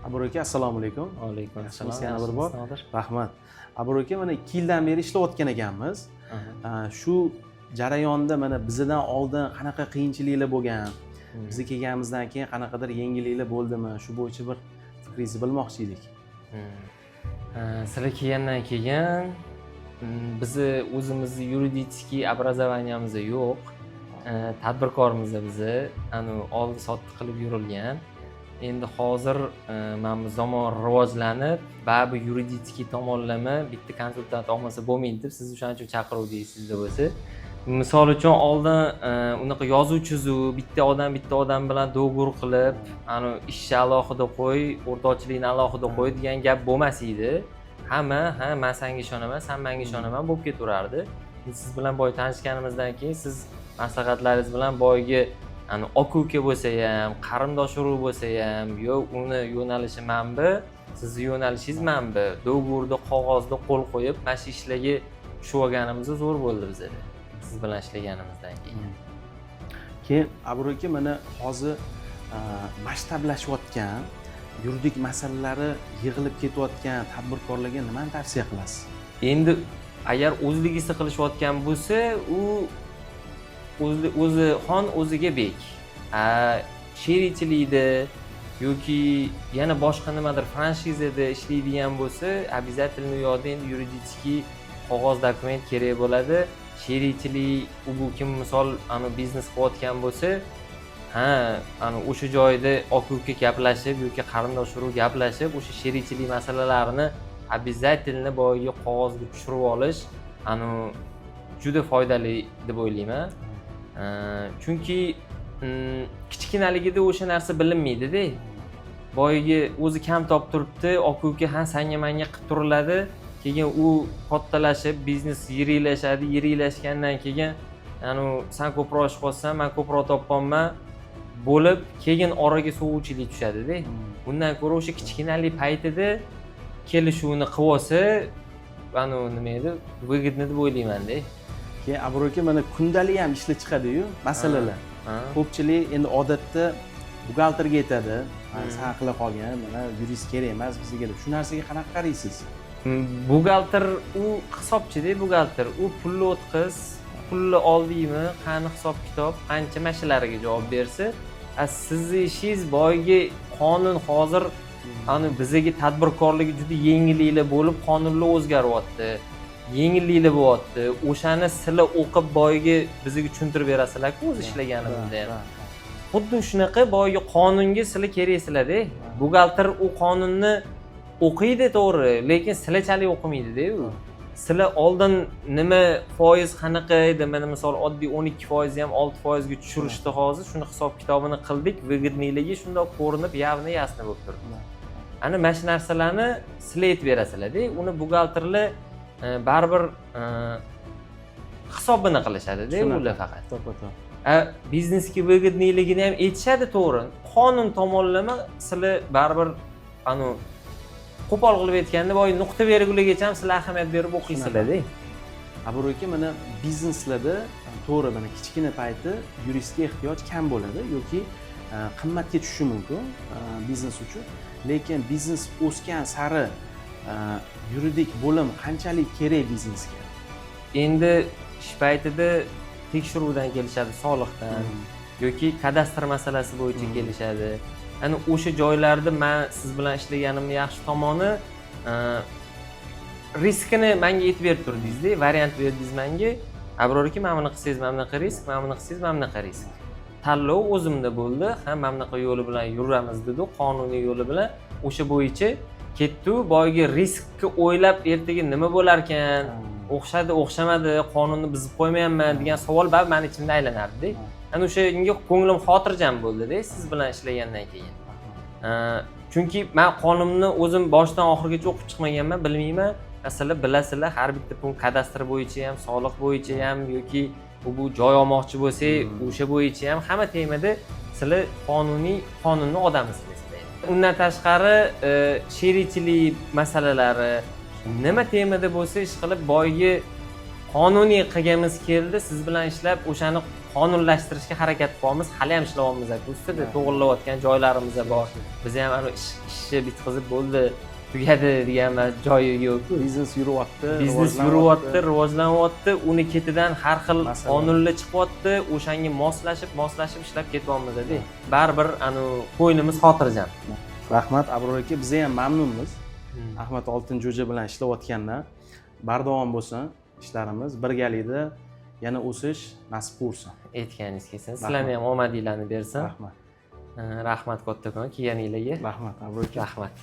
Abur aka, assalomu alaykum. Alaykum assalom. Yana bir bor. Rahmat. Abur aka, mana 2 yildan beri ishlayotgan ekanmiz. Shu jarayonda mana bizdan oldin qanaqa qiyinchiliklar bo'lgan? Biz kelganimizdan keyin qanaqadir yengilliklar bo'ldimi? Shu bo'yicha bir fikringizni bilmoqchi edik. Sizlar kelgandan keyin bizni o'zimizni yuridiskiy образованиямыз yo'q. Tadbirkormiz biz. Oldi sotdi qilib yurilgan. Endi hozir mana bu zamon rivojlanib, baribir yuridiskiy tomonlama bitta konsultant olmasa bo'lmaydi deb siz o'shaning uchun chaqiruvdingizda bo'lsa. Misol uchun oldin unaqa yozuv-chizuv bitta odam bilan do'gur qilib, ishni alohida qo'y, o'rtoqchilikni alohida qo'y degan gap bo'lmas edi. Hamma, men senga ishonaman, sen menga ishonaman bo'lib ketaverardi. Siz bilan boy tanishganimizdan keyin siz maslahatlaringiz bilan boyga aka bo'lsa ham, qarindosh urug' bo'lsa ham, yo'q uni yo'nalishi manba, sizning yo'nalishingiz manba. Do'gurda, qog'ozda qo'l qo'yib, mana shu ishlarga tushib olganimiz zo'r bo'ldi bizda. Siz bilan ishlaganimizdan keyin. Keyin Abur aka, mana hozir masshtablashayotgan yuridik masalalari yig'ilib ketayotgan tadbirkorlarga nimani tavsiya qilasiz? Endi agar o'zligisi qilishayotgan bo'lsa, u o'zi xon o'ziga bek. Sherikchilikda yoki yana boshqa nimadir franshizada ishlaydigan bo'lsa, обязательно u yoqda endi yuridiskiy qog'oz dokument kerak bo'ladi. Sherikchilik bu kim misol biznes qilayotgan bo'lsa, o'sha joyda aka gaplashib yoki qarindosh urug' gaplashib, o'sha sherikchilik masalalarini обязательно boyga qog'ozga tushirib olish juda foydali deb o'ylayman. Chunki kichkinaligida o'sha narsa bilinmaydi-da. Boyga o'zi kam topib turibdi, aka senga menga qilib turiladi. Keyin u kattalashib, biznes yiriylashgandan keyin, sen ko'proq ish qilsan, men ko'proq topganman bo'lib, keyin oraga sovuvchilik tushadi-da. Bundan ko'ra o'sha kichkinalik paytida kelishuvni qilib olsa, nima edi, выгодно deb o'ylayman-da. Keyin Abur aka, mana kundalik ham ishlar chiqadi-yu, masalalar. Ko'pchilik endi odatda buxgalterga aytadi, "Sen qila qolgan, mana yurist kerak emas bizga" deb. Shu narsaga qanaqa qaraysiz? Buxgalter u hisobchi-da, buxgalter. U pulni o'tqiz, pulni oldingmi, qani hisob-kitob, qancha mashalariga javob bersa, sizning ishingiz boyga qonun hozir bizga tadbirkorligi juda yengilliklar bo'lib, qonunlar o'zgaryapti. Yengilliklar bo'lyapti. O'shani sizlar o'qib boyga bizga tushuntirib berasizlar-ku o'z ishlaganimizda ham. Xuddi shunaqa boyga qonunga sizlar keraksizlar-da. Buxgalter u qonunni o'qiydi to'g'ri, lekin sizlarchalik o'qimaydi-da u. Sizlar oldin nima foiz qanaqa edi, mana misol oddiy 12% ham 6% ga tushirishdi hozir, shuni hisob-kitobini qildik, выгодныйлigi shundoq ko'rinib, yavni yasni bo'lib turibdi. Mana shu narsalarni sizlar aytib berasizlar-da. Uni buxgalterlar baribir hisobini qilishadi-da ular faqat. Biznesga выгодныйligini ham aytishadi to'g'ri. Qonun tomonlama sizlar baribir qo'pol qilib aytganda boy nuqta belgilagacha ham sizlar ahamiyat berib o'qiysizlar-da. Abur aka, mana bizneslarda to'g'ri mana kichkina payti yuristga ehtiyoj kam bo'ladi yoki qimmatga tushishi mumkin biznes uchun. Lekin biznes o'sgan sari yuridik bo'lim qanchalik kerak biznesga? Endi ish paytida tekshiruvdan kelishadi, soliqdan yoki kadastr masalasi bo'yicha kelishadi. O'sha joylarda men siz bilan ishlaganimning yaxshi tomoni riskini menga aytib berib turdingiz-da, variant berdingiz menga. Abror aka, mana buni qilsangiz, mana bunaqa risk, mana buni qilsangiz, mana bunaqa risk. Tanlov o'zimda bo'ldi. Mana bunaqa yo'li bilan yuramiz dedi, qonuniy yo'li bilan. O'sha bo'yicha ketdi, boyga riskni o'ylab ertaga nima bo'lar ekan, o'xshadi, o'xshamadi, qonunni buzib qo'ymayapman degan savol baribir meni ichimda aylanardi-da. O'shanga ko'nglim xotirjam bo'ldi-da siz bilan ishlagandan keyin. Chunki men qonunni o'zim boshdan oxirigacha o'qib chiqmaganman, bilmayman. Sizlar bilasizlar, har bitta punkt kadastr bo'yicha ham, soliq bo'yicha ham yoki bu joy olmoqchi bo'lsak, o'sha bo'yicha ham hamma temada sizlar qonunni odamsizlar. Undan tashqari sherikchilik masalalari nima temada bo'lsa ish qilib boyga qonuniy qilgimiz keldi, siz bilan ishlab o'shani qonunlashtirishga harakat qilyapmiz. Hali ham ishlayapmiz ustida, to'g'rilayotgan joylarimiz bor. Biz ham ana ishni bitkazib bo'ldi, tugadi degan joyi yo'q. Biznes yuryapti, Biznes yuryapti, rivojlanyapti, uni ketidan har xil qonunlar chiqyapti, o'shanga moslashib ishlab ketyapmiz-da. Baribir anu qo'ynimiz xotirjam. Rahmat Abror aka, biz ham mamnunmiz. Ahmad Oltinjo'ja bilan ishlayotgandan bardavom bo'lsin ishlarimiz, birgalikda yana o'sish nasib bo'lsin. Aytganingiz kelsin. Sizlarga ham omadinglarni bersin. Rahmat. Rahmat kattakon kelganinglarga. Rahmat Abror aka. Rahmat.